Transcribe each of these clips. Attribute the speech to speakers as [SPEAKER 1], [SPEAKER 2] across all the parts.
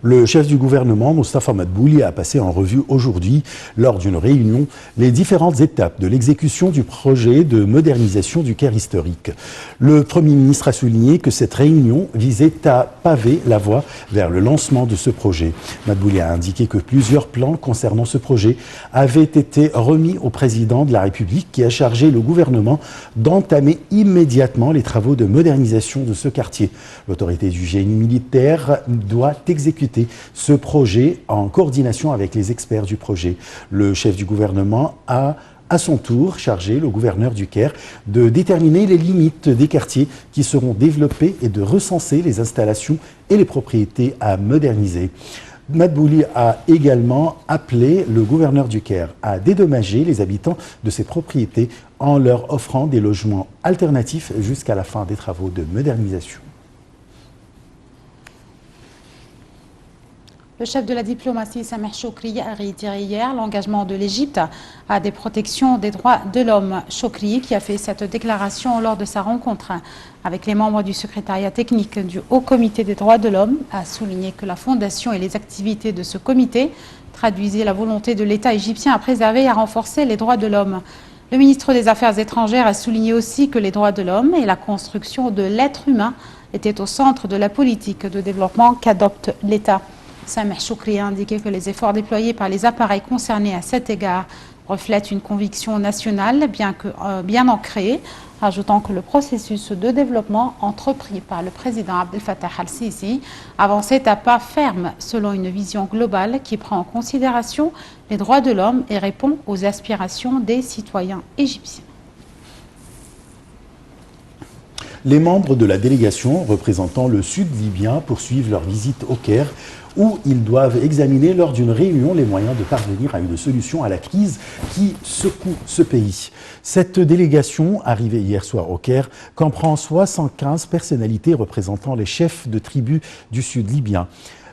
[SPEAKER 1] Le chef du gouvernement, Moustapha Madbouli, a passé en revue aujourd'hui, lors d'une réunion, les différentes étapes de l'exécution du projet de modernisation du Caire historique. Le Premier ministre a souligné que cette réunion visait à paver la voie vers le lancement de ce projet. Madbouli a indiqué que plusieurs plans concernant ce projet avaient été remis au président de la République, qui a chargé le gouvernement d'entamer immédiatement les travaux de modernisation de ce quartier. L'autorité du génie militaire doit exécuter ce projet en coordination avec les experts du projet. Le chef du gouvernement a à son tour chargé le gouverneur du Caire de déterminer les limites des quartiers qui seront développés et de recenser les installations et les propriétés à moderniser. Madbouli a également appelé le gouverneur du Caire à dédommager les habitants de ces propriétés en leur offrant des logements alternatifs jusqu'à la fin des travaux de modernisation.
[SPEAKER 2] Le chef de la diplomatie, Sameh Choukri, a réitéré hier l'engagement de l'Égypte à des protections des droits de l'homme. Choukri, qui a fait cette déclaration lors de sa rencontre avec les membres du secrétariat technique du Haut Comité des droits de l'homme, a souligné que la fondation et les activités de ce comité traduisaient la volonté de l'État égyptien à préserver et à renforcer les droits de l'homme. Le ministre des Affaires étrangères a souligné aussi que les droits de l'homme et la construction de l'être humain étaient au centre de la politique de développement qu'adopte l'État. Sameh Choukri a indiqué que les efforts déployés par les appareils concernés à cet égard reflètent une conviction nationale bien ancrée, ajoutant que le processus de développement entrepris par le président Abdel Fattah al-Sisi avançait à pas ferme selon une vision globale qui prend en considération les droits de l'homme et répond aux aspirations des citoyens égyptiens.
[SPEAKER 1] Les membres de la délégation représentant le sud libyen poursuivent leur visite au Caire, où ils doivent examiner lors d'une réunion les moyens de parvenir à une solution à la crise qui secoue ce pays. Cette délégation, arrivée hier soir au Caire, comprend 75 personnalités représentant les chefs de tribus du sud libyen.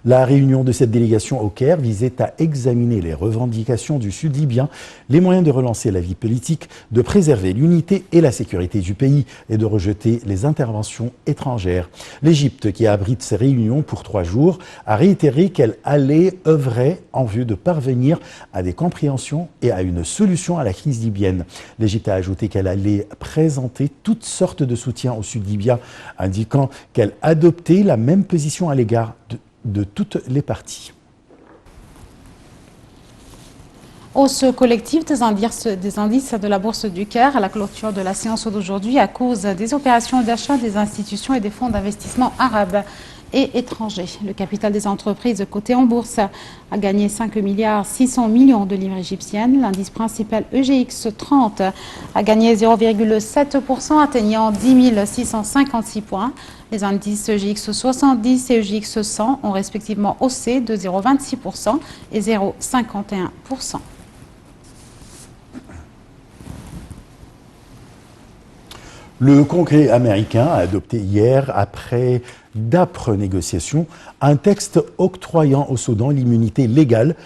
[SPEAKER 1] La réunion de cette délégation au Caire visait à examiner les revendications du sud libyen, les moyens de relancer la vie politique, de préserver l'unité et la sécurité du pays et de rejeter les interventions étrangères. L'Égypte, qui abrite ces réunions pour 3 jours, a réitéré qu'elle allait œuvrer en vue de parvenir à des compréhensions et à une solution à la crise libyenne. L'Égypte a ajouté qu'elle allait présenter toutes sortes de soutien au sud libyen, indiquant qu'elle adoptait la même position à l'égard de toutes les parties.
[SPEAKER 2] Hausse collective des indices de la Bourse du Caire à la clôture de la séance d'aujourd'hui à cause des opérations d'achat des institutions et des fonds d'investissement arabes et étrangers. Le capital des entreprises cotées en bourse a gagné 5,6 milliards de livres égyptiennes. L'indice principal EGX 30 a gagné 0,7%, atteignant 10 656 points. Les indices EGX 70 et EGX 100 ont respectivement haussé de 0,26% et 0,51%.
[SPEAKER 1] Le Congrès américain a adopté hier, après d'âpres négociations, un texte octroyant au Soudan l'immunité légale